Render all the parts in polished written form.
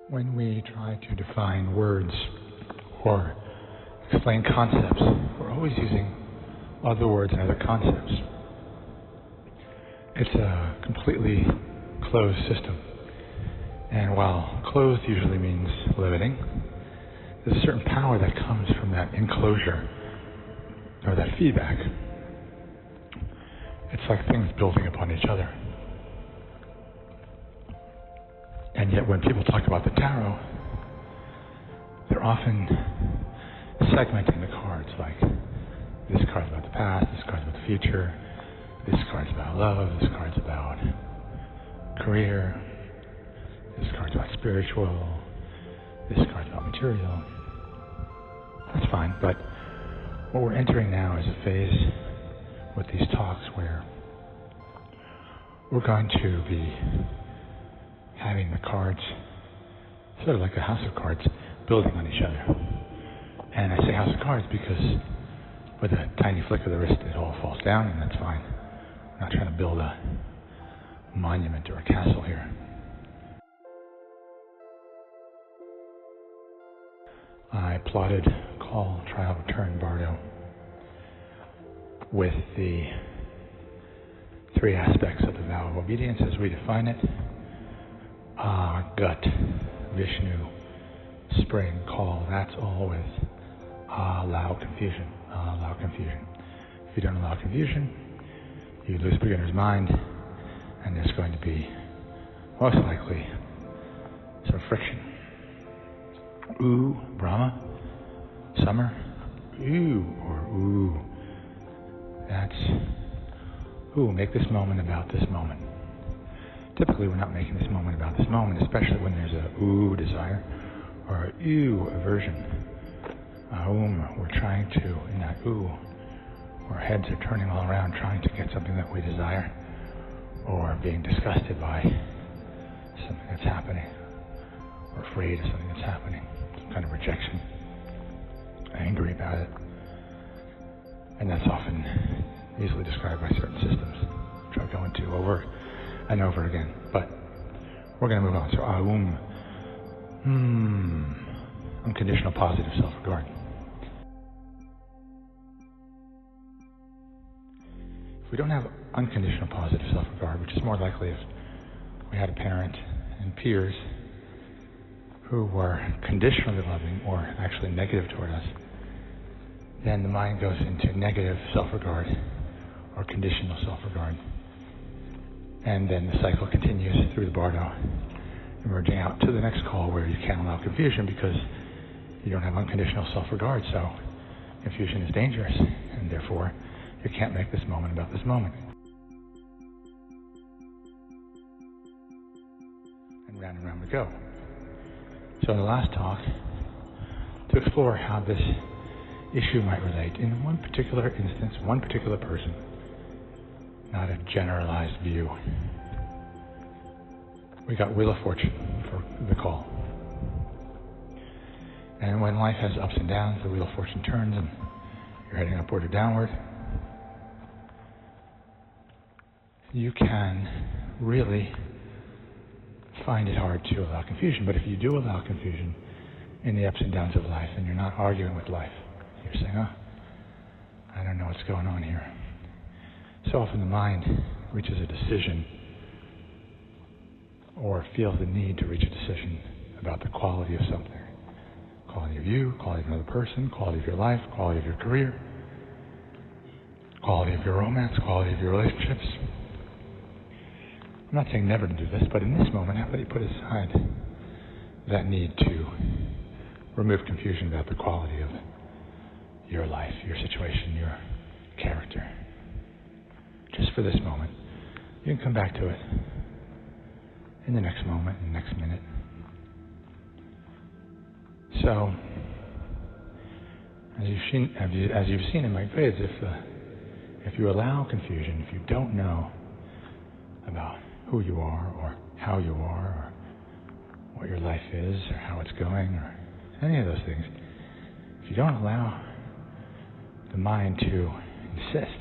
When we try to define words or explain concepts, we're always using other words and other concepts. It's a completely closed system. And while closed usually means limiting, there's a certain power that comes from that enclosure or that feedback. It's like things building upon each other. And yet when people talk about the tarot, they're often segmenting the cards, like this card's about the past, this card's about the future, this card's about love, this card's about career, this card's about spiritual, this card's about material. That's fine, but what we're entering now is a phase with these talks where we're going to be having the cards sort of like a house of cards building on each other. And I say house of cards because with a tiny flick of the wrist it all falls down, and that's fine. We're not trying to build a monument or a castle here. I plotted call, trial, return, Bardo with the three aspects of the Vow of Obedience as we define it. Gut, Vishnu, spring, call, that's all with allow confusion. Allow confusion. If you don't allow confusion, you lose beginner's mind, and there's going to be most likely some friction. Ooh, Brahma, summer, ooh, or ooh. That's, ooh, make this moment about this moment. Typically, we're not making this moment about this moment, especially when there's a ooh desire or a ew aversion. We're trying to, in that ooh, our heads are turning all around trying to get something that we desire, or being disgusted by something that's happening, or afraid of something that's happening, some kind of rejection, angry about it. And that's often easily described by certain systems, which I'll go into over and over again. But we're going to move on. So, unconditional positive self-regard. If we don't have unconditional positive self-regard, which is more likely if we had a parent and peers who were conditionally loving or actually negative toward us, then the mind goes into negative self-regard or conditional self-regard. And then the cycle continues through the Bardo, emerging out to the next call where you can't allow confusion because you don't have unconditional self-regard. So confusion is dangerous, and therefore you can't make this moment about this moment. And round we go. So in the last talk, to explore how this issue might relate in one particular instance, one particular person, not a generalized view. We got Wheel of Fortune for the call. And when life has ups and downs, the Wheel of Fortune turns and you're heading upward or downward. You can really find it hard to allow confusion. But if you do allow confusion in the ups and downs of life, and you're not arguing with life, you're saying, I don't know what's going on here. So often the mind reaches a decision or feels the need to reach a decision about the quality of something. Quality of you, quality of another person, quality of your life, quality of your career, quality of your romance, quality of your relationships. I'm not saying never to do this, but in this moment, how about you put aside that need to remove confusion about the quality of your life, your situation, your character. Just for this moment. You can come back to it in the next moment, in the next minute. So, as you've seen in my grades, if you allow confusion, if you don't know about who you are or how you are or what your life is or how it's going or any of those things, if you don't allow the mind to insist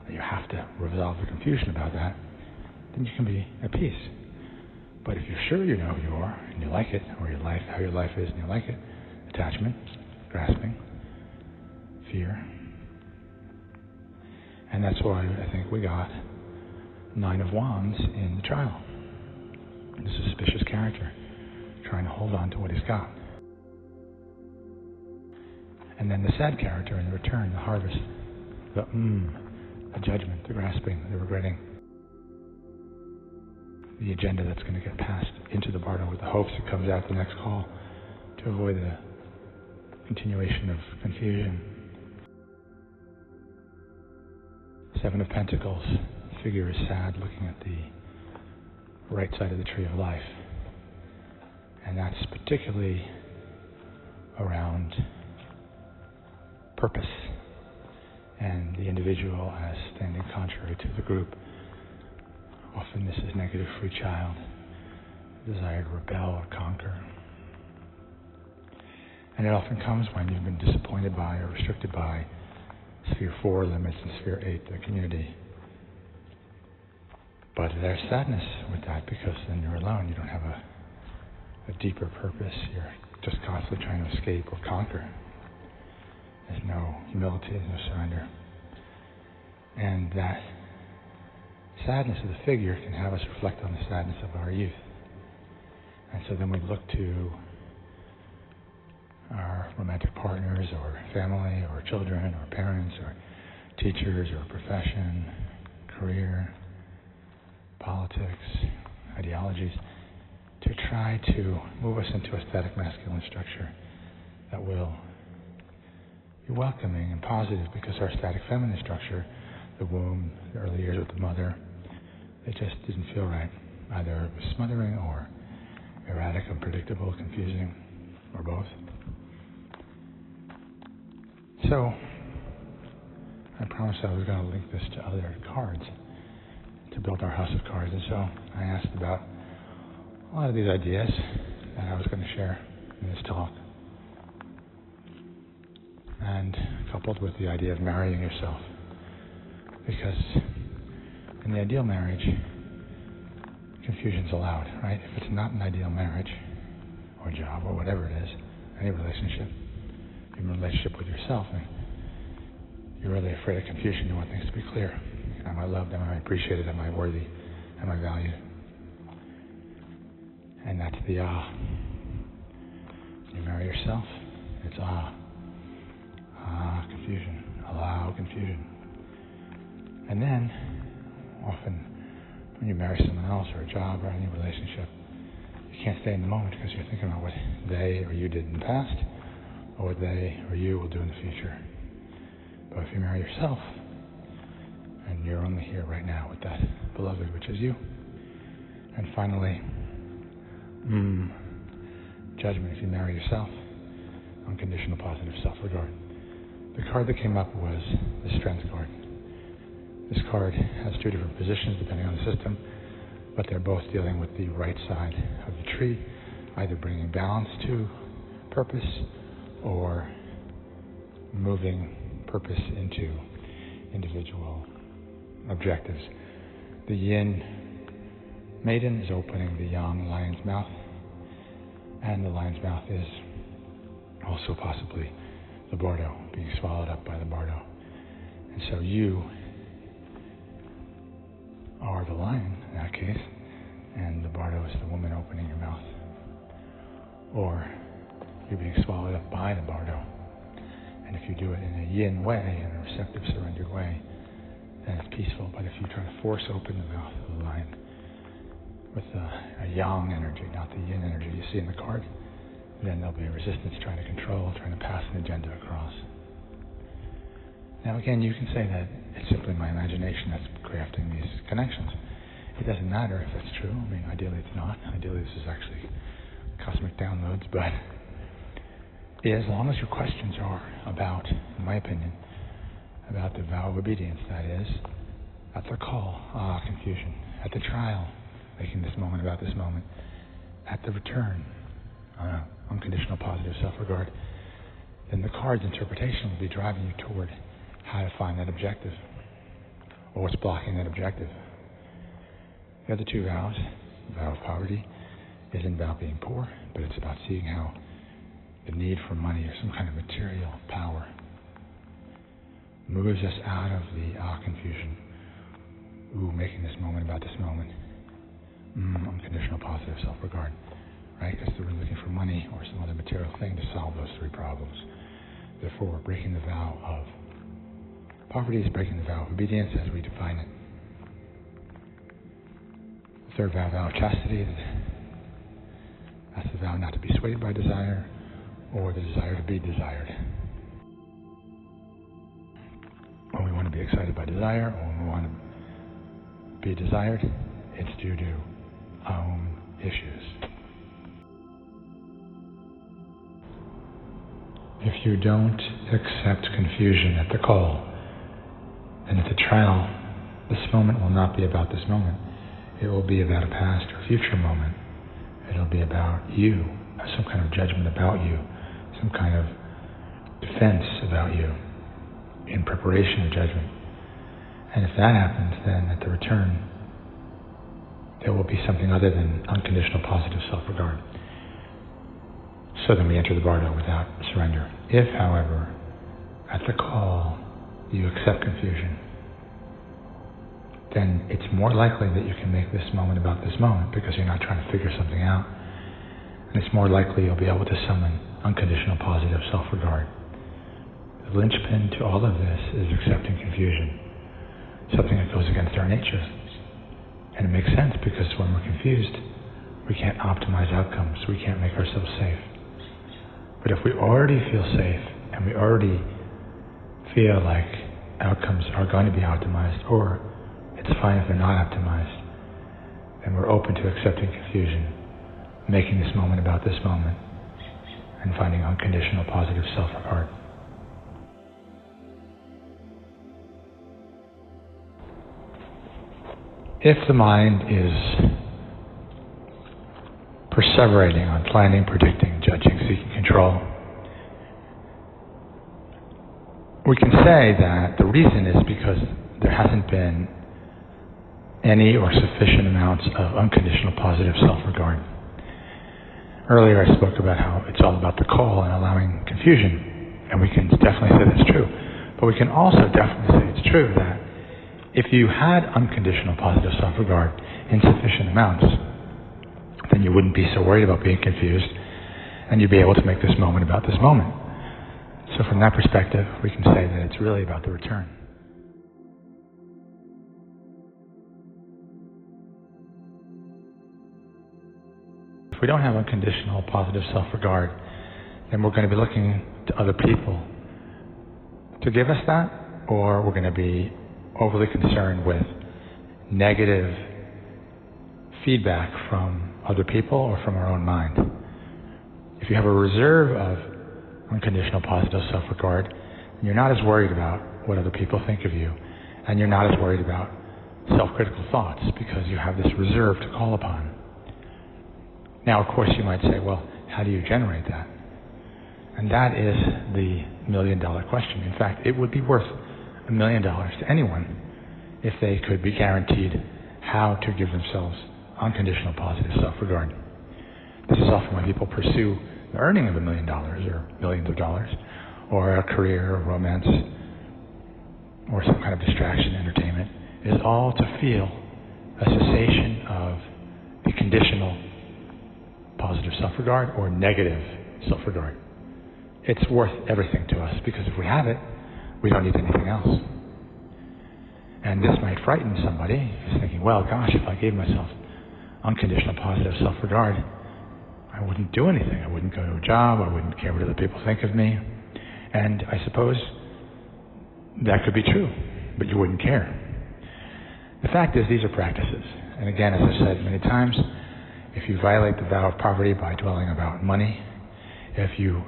that you have to resolve the confusion about that, then you can be at peace. But if you're sure you know who you are and you like it, or how your life is and you like it, attachment, grasping, fear. And that's why I think we got 9 of Wands in the trial. The suspicious character, trying to hold on to what he's got. And then the sad character in the return, the harvest, the judgment, the grasping, the regretting. The agenda that's going to get passed into the Bardo with the hopes it comes out the next call to avoid the continuation of confusion. 7 of Pentacles, the figure is sad, looking at the right side of the tree of life. And that's particularly around purpose and the individual as standing contrary to the group. Often this is negative free child, desire to rebel or conquer. And it often comes when you've been disappointed by or restricted by Sphere 4 limits and Sphere 8, the community. But there's sadness with that, because then you're alone. You don't have a deeper purpose. You're just constantly trying to escape or conquer. There's no humility, there's no surrender. And that sadness of the figure can have us reflect on the sadness of our youth. And so then we look to our romantic partners or family or children or parents or teachers or profession, career, politics, ideologies, to try to move us into a static masculine structure that will be welcoming and positive, because our static feminine structure, the womb, the early years with the mother, it just didn't feel right. Either it was smothering or erratic, unpredictable, confusing, or both. So, I promised I was going to link this to other cards to build our house of cards. And so I asked about a lot of these ideas that I was going to share in this talk. And coupled with the idea of marrying yourself. Because in the ideal marriage, confusion's allowed, right? If it's not an ideal marriage, or job, or whatever it is, any relationship, even a relationship with yourself, and you're really afraid of confusion, you want things to be clear. Am I loved? Am I appreciated? Am I worthy? Am I valued? And that's the You marry yourself, it's confusion. Allow confusion. And then, often, when you marry someone else or a job or any relationship, you can't stay in the moment because you're thinking about what they or you did in the past, or what they or you will do in the future. But if you marry yourself, and you're only here right now with that beloved, which is you. And finally, judgment. If you marry yourself, unconditional positive self-regard. The card that came up was the Strength card. This card has 2 different positions depending on the system, but they're both dealing with the right side of the tree, either bringing balance to purpose or moving purpose into individual objectives. The Yin maiden is opening the Yang lion's mouth, and the lion's mouth is also possibly the Bardo, being swallowed up by the Bardo. And so you are the lion in that case, and the Bardo is the woman opening your mouth. Or you're being swallowed up by the Bardo. And if you do it in a Yin way, in a receptive, surrendered way, then it's peaceful. But if you try to force open the mouth of the lion with a Yang energy, not the Yin energy you see in the card, then there'll be a resistance trying to control, trying to pass an agenda across. Now again, you can say that it's simply my imagination that's crafting these connections. It doesn't matter if that's true. I mean, ideally it's not. Ideally this is actually cosmic downloads, but as long as your questions are about, in my opinion, about the vow of obedience, that is, at the call, confusion, at the trial, making this moment about this moment, at the return, unconditional positive self-regard, then the card's interpretation will be driving you toward how to find that objective, or what's blocking that objective. The other 2 vows, vow of poverty isn't about being poor, but it's about seeing how the need for money or some kind of material power moves us out of the confusion. Making this moment about this moment. Unconditional positive self-regard. Right? Because we're looking for money or some other material thing to solve those three problems. Therefore, breaking the vow of poverty is breaking the vow of obedience as we define it. The third vow, vow of chastity, that's the vow not to be swayed by desire or the desire to be desired. When we want to be excited by desire or when we want to be desired, it's due to our own issues. If you don't accept confusion at the call, and at the trial, this moment will not be about this moment. It will be about a past or future moment. It'll be about you, some kind of judgment about you, some kind of defense about you, in preparation of judgment. And if that happens, then at the return, there will be something other than unconditional positive self-regard. So then we enter the bardo without surrender. If, however, at the call, you accept confusion, then it's more likely that you can make this moment about this moment because you're not trying to figure something out. And it's more likely you'll be able to summon unconditional positive self-regard. The linchpin to all of this is accepting confusion, something that goes against our nature. And it makes sense because when we're confused, we can't optimize outcomes. We can't make ourselves safe. But if we already feel safe and we already feel like outcomes are going to be optimized, or it's fine if they're not optimized, then we're open to accepting confusion, making this moment about this moment, and finding unconditional positive self-regard. If the mind is perseverating on planning, predicting, judging, seeking control, we can say that the reason is because there hasn't been any or sufficient amounts of unconditional positive self-regard. Earlier I spoke about how it's all about the call and allowing confusion, and we can definitely say that's true. But we can also definitely say it's true that if you had unconditional positive self-regard in sufficient amounts, then you wouldn't be so worried about being confused, and you'd be able to make this moment about this moment. So from that perspective, we can say that it's really about the return. If we don't have unconditional positive self-regard, then we're going to be looking to other people to give us that, or we're going to be overly concerned with negative feedback from other people or from our own mind. If you have a reserve of unconditional positive self-regard, you're not as worried about what other people think of you, and you're not as worried about self-critical thoughts because you have this reserve to call upon. Now, of course, you might say, well, how do you generate that? And that is the million-dollar question. In fact, it would be worth $1 million to anyone if they could be guaranteed how to give themselves unconditional positive self-regard. This is often why people pursue the earning of $1 million or millions of dollars, or a career, or romance, or some kind of distraction, entertainment, is all to feel a cessation of the conditional positive self-regard or negative self-regard. It's worth everything to us because if we have it, we don't need anything else. And this might frighten somebody who's thinking, well, gosh, if I gave myself unconditional positive self-regard, I wouldn't do anything. I wouldn't go to a job. I wouldn't care what other people think of me. And I suppose that could be true, but you wouldn't care. The fact is, these are practices. And again, as I said many times, if you violate the vow of poverty by dwelling about money, if you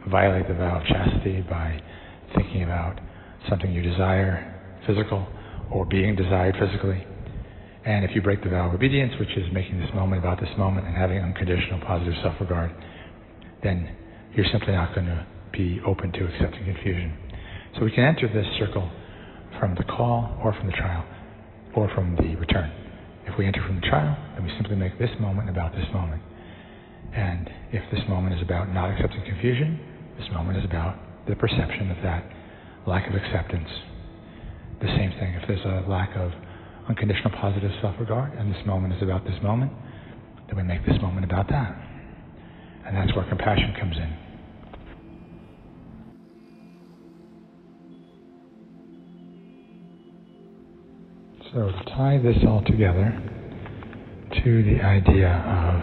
violate the vow of chastity by thinking about something you desire, physical, or being desired physically, and if you break the vow of obedience, which is making this moment about this moment and having unconditional positive self-regard, then you're simply not going to be open to accepting confusion. So we can enter this circle from the call or from the trial or from the return. If we enter from the trial, then we simply make this moment about this moment. And if this moment is about not accepting confusion, this moment is about the perception of that lack of acceptance. The same thing, if there's a lack of unconditional positive self-regard, and this moment is about this moment, then we make this moment about that. And that's where compassion comes in. So to tie this all together to the idea of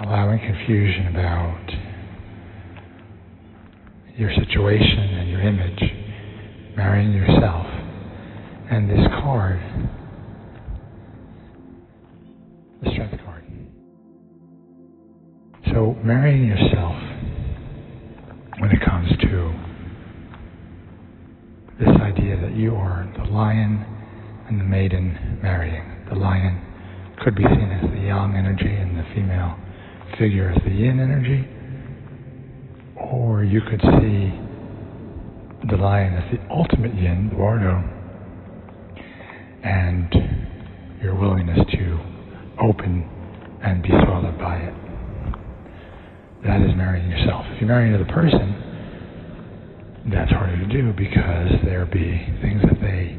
allowing confusion about your situation and your image, marrying yourself, and this card, the strength card. So marrying yourself, when it comes to this idea that you are the lion and the maiden marrying. The lion could be seen as the yang energy and the female figure as the yin energy, or you could see the lion as the ultimate yin, the Bardo, and your willingness to open and be swallowed by it. That is marrying yourself. If you marry another person, that's harder to do because there be things that they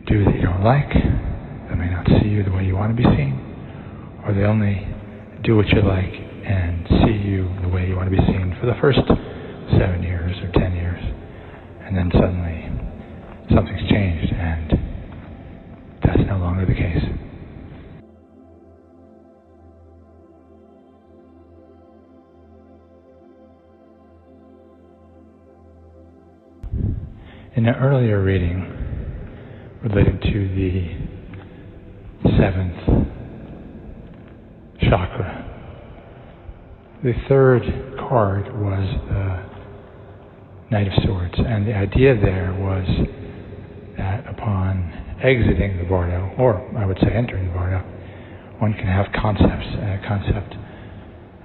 do that you don't like. They may not see you the way you want to be seen, or they only do what you like and see you the way you want to be seen for the first 7 years or 10 years, and then suddenly something's changed and that's no longer the case. In an earlier reading related to the 7th chakra, the third card was the Knight of Swords, and the idea there was that upon exiting the Bardo, or I would say entering the Bardo, one can have concepts, a concept,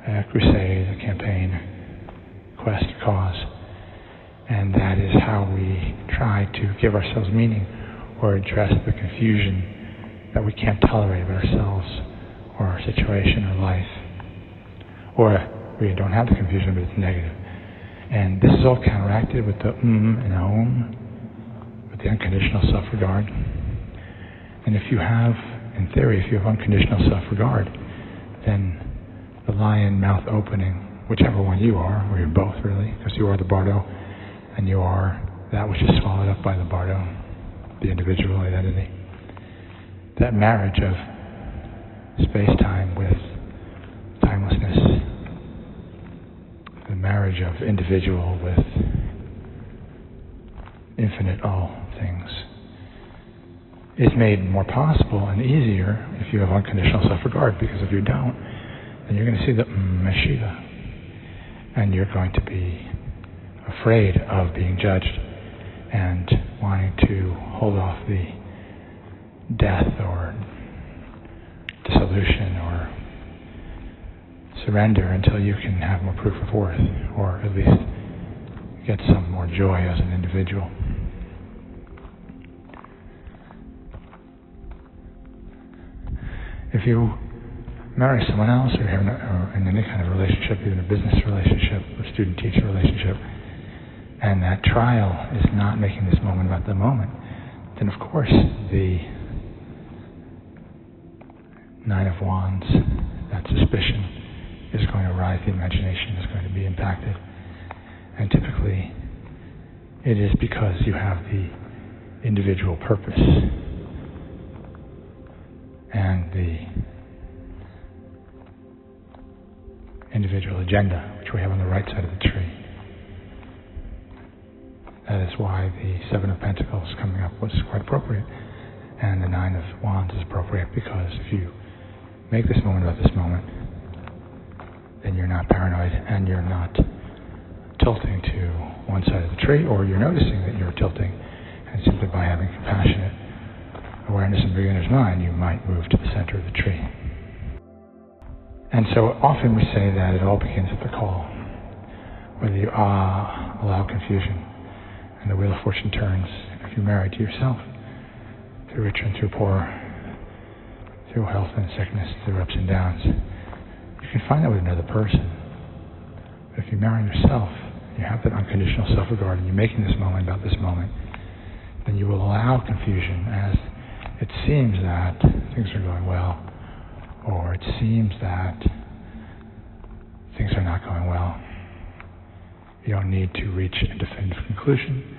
a crusade, a campaign, quest, cause. And that is how we try to give ourselves meaning or address the confusion that we can't tolerate of ourselves or our situation or life. Or we don't have the confusion, but it's negative. And this is all counteracted with the and with the unconditional self-regard. And if you have, in theory, if you have unconditional self-regard, then the lion mouth opening, whichever one you are, or you're both really, because you are the Bardo, and you are that which is swallowed up by the Bardo, the individual identity. That marriage of space-time with timelessness, the marriage of individual with infinite all things, is made more possible and easier if you have unconditional self-regard, because if you don't, then you're going to see the Shiva, and you're going to be afraid of being judged and wanting to hold off the death or dissolution or surrender until you can have more proof of worth, or at least get some more joy as an individual. If you marry someone else, or in any kind of relationship, even a business relationship or student-teacher relationship, and that trial is not making this moment about the moment, then of course the Nine of Wands, that suspicion, is going to arise, the imagination is going to be impacted. And typically it is because you have the individual purpose and the individual agenda, which we have on the right side of the tree. That is why the Seven of Pentacles coming up was quite appropriate, and the Nine of Wands is appropriate, because if you make this moment about this moment, then you're not paranoid and you're not tilting to one side of the tree, or you're noticing that you're tilting, and simply by having compassionate awareness in beginner's mind, you might move to the center of the tree. And so often we say that it all begins at the call, whether you allow confusion, and the wheel of fortune turns if you marry to yourself, through richer and through poorer, through health and sickness, through ups and downs. You can find that with another person. But if you marry yourself, you have that unconditional self-regard, and you're making this moment about this moment, then you will allow confusion as it seems that things are going well, or it seems that things are not going well. You don't need to reach a definitive conclusion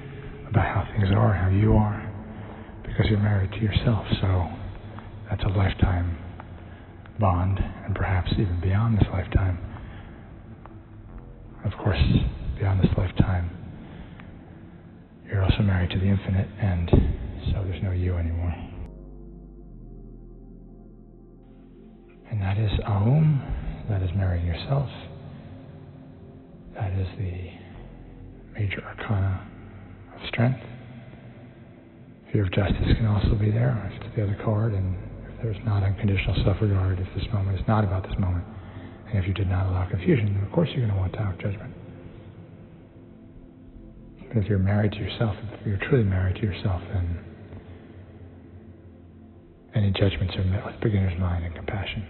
about how things are, how you are, because you're married to yourself. So that's a lifetime bond, and perhaps even beyond this lifetime. Of course, beyond this lifetime, you're also married to the infinite, and so there's no you anymore. And that is Aum, that is marrying yourself. That is the major arcana of strength. Fear of justice can also be there, if it's the other card, and if there's not unconditional self-regard, if this moment is not about this moment, and if you did not allow confusion, then of course you're going to want Tao of judgment. But if you're married to yourself, if you're truly married to yourself, then any judgments are met with beginner's mind and compassion.